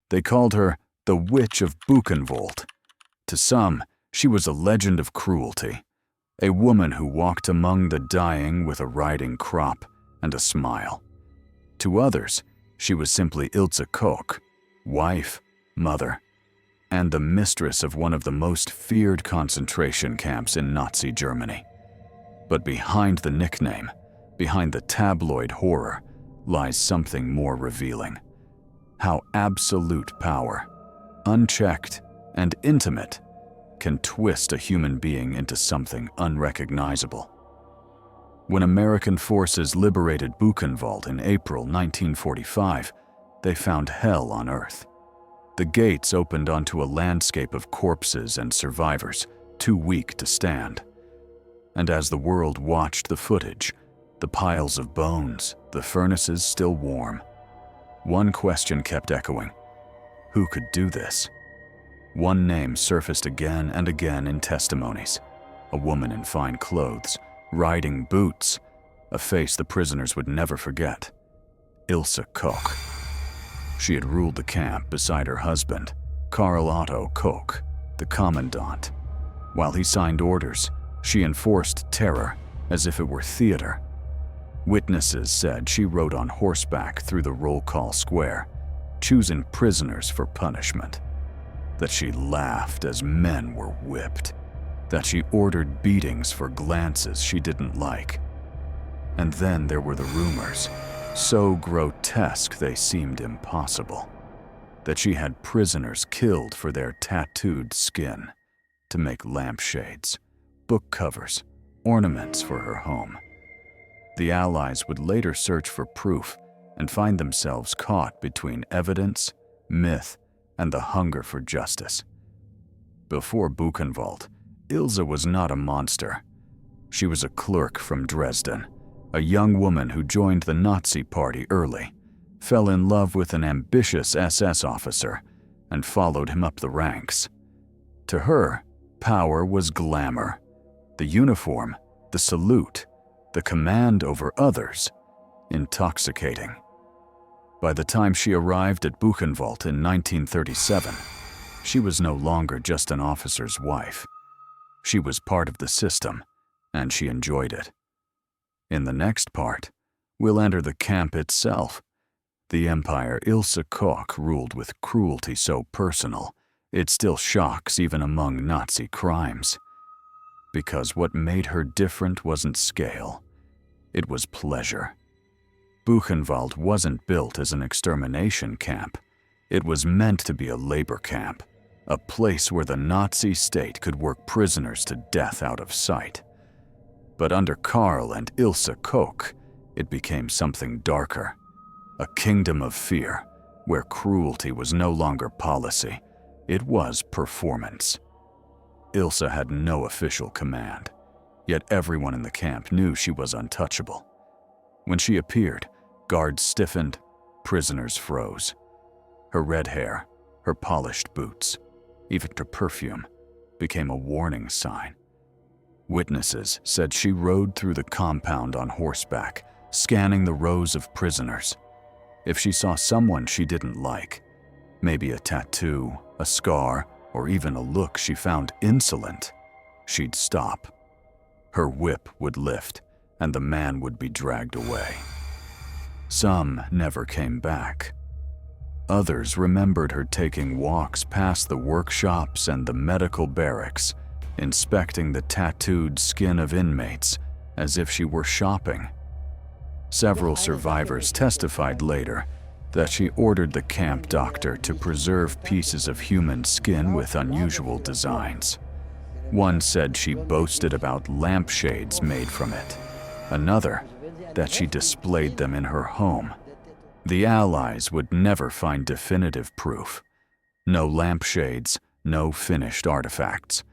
They called her the Witch of Buchenwald. To some, she was a legend of cruelty, a woman who walked among the dying with a riding crop and a smile. To others, she was simply Ilse Koch, wife, mother, and the mistress of one of the most feared concentration camps in Nazi Germany. But behind the nickname, behind the tabloid horror, lies something more revealing. How absolute power, unchecked and intimate, can twist a human being into something unrecognizable. When American forces liberated Buchenwald in April 1945, they found hell on earth. The gates opened onto a landscape of corpses and survivors, too weak to stand. And as the world watched the footage, the piles of bones, the furnaces still warm, one question kept echoing: who could do this? One name surfaced again and again in testimonies: a woman in fine clothes, riding boots, a face the prisoners would never forget. Ilse Koch. She had ruled the camp beside her husband, Karl-Otto Koch, the commandant. While he signed orders, she enforced terror as if it were theater. Witnesses said she rode on horseback through the roll call square, choosing prisoners for punishment. That she laughed as men were whipped. That she ordered beatings for glances she didn't like. And then there were the rumors, so grotesque they seemed impossible, that she had prisoners killed for their tattooed skin to make lampshades, book covers, ornaments for her home. The Allies would later search for proof and find themselves caught between evidence, myth, and the hunger for justice. Before Buchenwald, Ilse was not a monster. She was a clerk from Dresden, a young woman who joined the Nazi Party early, fell in love with an ambitious SS officer, and followed him up the ranks. To her, power was glamour. The uniform, the salute, the command over others, intoxicating. By the time she arrived at Buchenwald in 1937, she was no longer just an officer's wife. She was part of the system, and she enjoyed it. In the next part, we'll enter the camp itself, the empire Ilse Koch ruled with cruelty so personal, it still shocks even among Nazi crimes. Because what made her different wasn't scale, it was pleasure. Buchenwald wasn't built as an extermination camp. It was meant to be a labor camp, a place where the Nazi state could work prisoners to death out of sight. But under Karl and Ilse Koch, it became something darker, a kingdom of fear, where cruelty was no longer policy, it was performance. Ilse had no official command, yet everyone in the camp knew she was untouchable. When she appeared, guards stiffened, prisoners froze. Her red hair, her polished boots, even her perfume, became a warning sign. Witnesses said she rode through the compound on horseback, scanning the rows of prisoners. If she saw someone she didn't like, maybe a tattoo, a scar, or even a look she found insolent, she'd stop. Her whip would lift, and the man would be dragged away. Some never came back. Others remembered her taking walks past the workshops and the medical barracks, inspecting the tattooed skin of inmates as if she were shopping. Several survivors testified later that she ordered the camp doctor to preserve pieces of human skin with unusual designs. One said she boasted about lampshades made from it. Another, that she displayed them in her home. The Allies would never find definitive proof. No lampshades, no finished artifacts.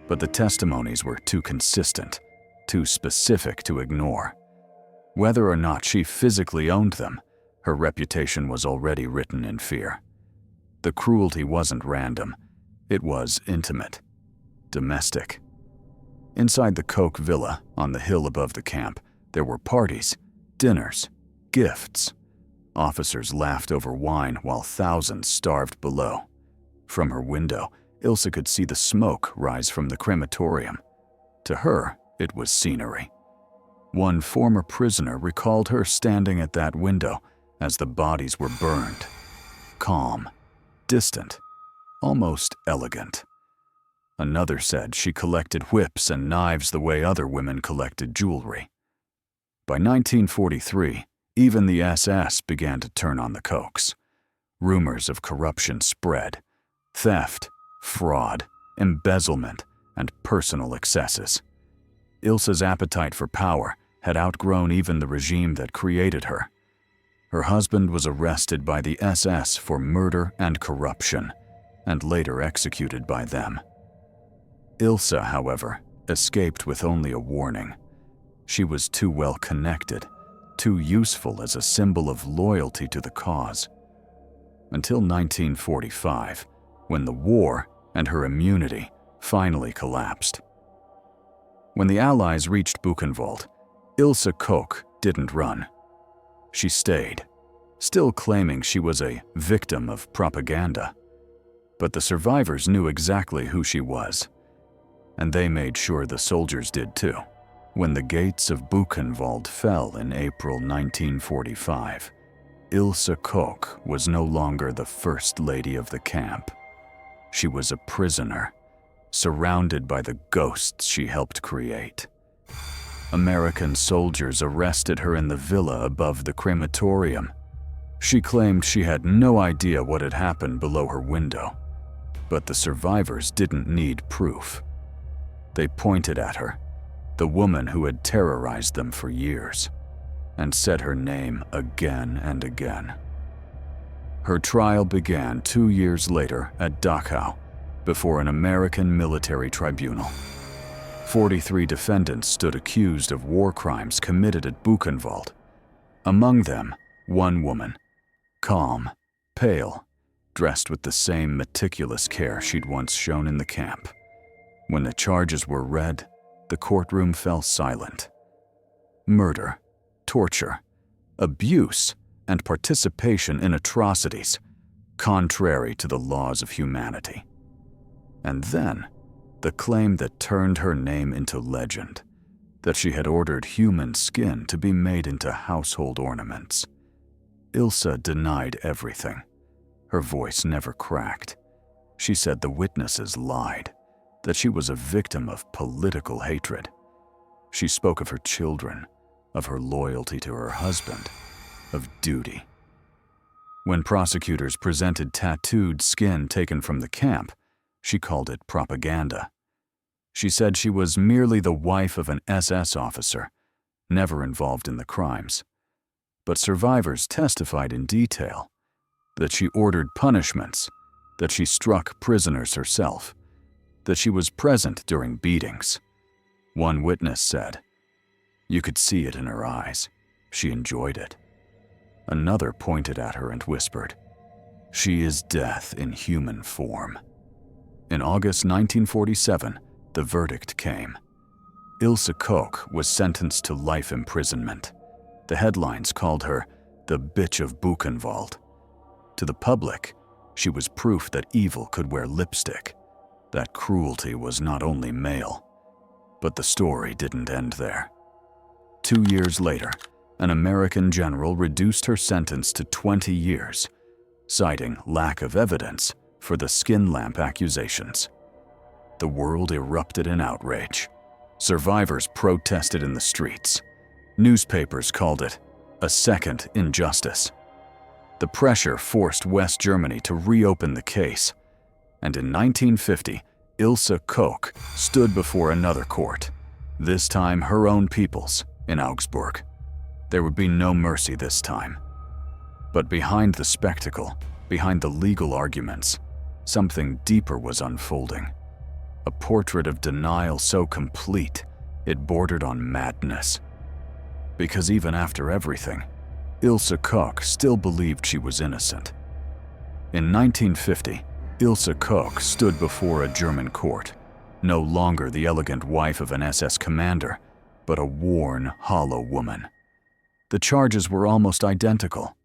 But the testimonies were too consistent, too specific to ignore. Whether or not she physically owned them, her reputation was already written in fear. The cruelty wasn't random, it was intimate, domestic. Inside the Koch villa, on the hill above the camp, there were parties, dinners, gifts. Officers laughed over wine while thousands starved below. From her window, Ilse could see the smoke rise from the crematorium. To her, it was scenery. One former prisoner recalled her standing at that window as the bodies were burned. Calm, distant, almost elegant. Another said she collected whips and knives the way other women collected jewelry. By 1943, even the SS began to turn on the Kochs. Rumors of corruption spread. Theft, fraud, embezzlement, and personal excesses. Ilse's appetite for power had outgrown even the regime that created her. Her husband was arrested by the SS for murder and corruption, and later executed by them. Ilse, however, escaped with only a warning. She was too well connected, too useful as a symbol of loyalty to the cause. Until 1945, when the war and her immunity finally collapsed. When the Allies reached Buchenwald, Ilse Koch didn't run. She stayed, still claiming she was a victim of propaganda. But the survivors knew exactly who she was, and they made sure the soldiers did too. When the gates of Buchenwald fell in April 1945, Ilse Koch was no longer the first lady of the camp. She was a prisoner, surrounded by the ghosts she helped create. American soldiers arrested her in the villa above the crematorium. She claimed she had no idea what had happened below her window, but the survivors didn't need proof. They pointed at her, the woman who had terrorized them for years, and said her name again and again. Her trial began 2 years later at Dachau, before an American military tribunal. 43 defendants stood accused of war crimes committed at Buchenwald. Among them, one woman, calm, pale, dressed with the same meticulous care she'd once shown in the camp. When the charges were read, the courtroom fell silent. Murder, torture, abuse, and participation in atrocities, contrary to the laws of humanity. And then, the claim that turned her name into legend, that she had ordered human skin to be made into household ornaments. Ilse denied everything. Her voice never cracked. She said the witnesses lied, that she was a victim of political hatred. She spoke of her children, of her loyalty to her husband, of duty. When prosecutors presented tattooed skin taken from the camp, she called it propaganda. She said she was merely the wife of an SS officer, never involved in the crimes. But survivors testified in detail that she ordered punishments, that she struck prisoners herself, that she was present during beatings. One witness said, "You could see it in her eyes. She enjoyed it." Another pointed at her and whispered, "She is death in human form." In August 1947, the verdict came. Ilse Koch was sentenced to life imprisonment. The headlines called her the bitch of Buchenwald. To the public, she was proof that evil could wear lipstick, that cruelty was not only male. But the story didn't end there. 2 years later, an American general reduced her sentence to 20 years, citing lack of evidence for the skin lamp accusations. The world erupted in outrage. Survivors protested in the streets. Newspapers called it a second injustice. The pressure forced West Germany to reopen the case, and in 1950, Ilse Koch stood before another court, this time her own people's, in Augsburg. There would be no mercy this time. But behind the spectacle, behind the legal arguments, something deeper was unfolding. A portrait of denial so complete, it bordered on madness. Because even after everything, Ilse Koch still believed she was innocent. In 1950, Ilse Koch stood before a German court, no longer the elegant wife of an SS commander, but a worn, hollow woman. The charges were almost identical.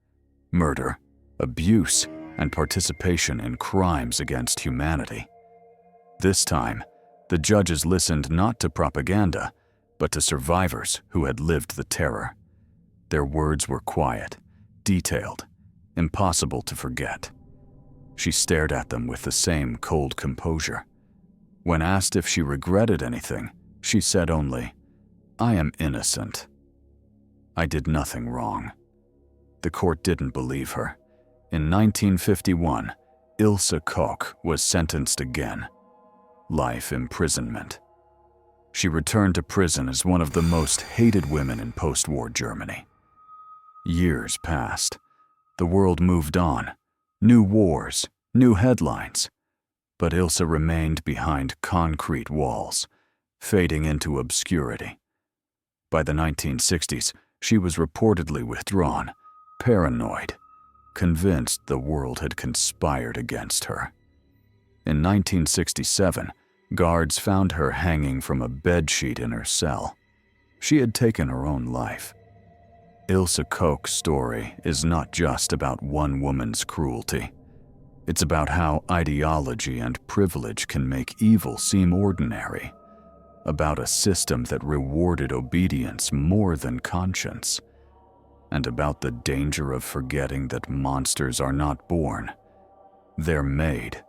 murder, abuse, and participation in crimes against humanity. This time, the judges listened not to propaganda, but to survivors who had lived the terror. Their words were quiet, detailed, impossible to forget. She stared at them with the same cold composure. When asked if she regretted anything, she said only, "I am innocent. I did nothing wrong." The court didn't believe her. In 1951, Ilse Koch was sentenced again. Life imprisonment. She returned to prison as one of the most hated women in post-war Germany. Years passed. The world moved on. New wars, new headlines. But Ilse remained behind concrete walls, fading into obscurity. By the 1960s, she was reportedly withdrawn, paranoid, convinced the world had conspired against her. In 1967, guards found her hanging from a bedsheet in her cell. She had taken her own life. Ilse Koch's story is not just about one woman's cruelty. It's about how ideology and privilege can make evil seem ordinary, about a system that rewarded obedience more than conscience, and about the danger of forgetting that monsters are not born, they're made.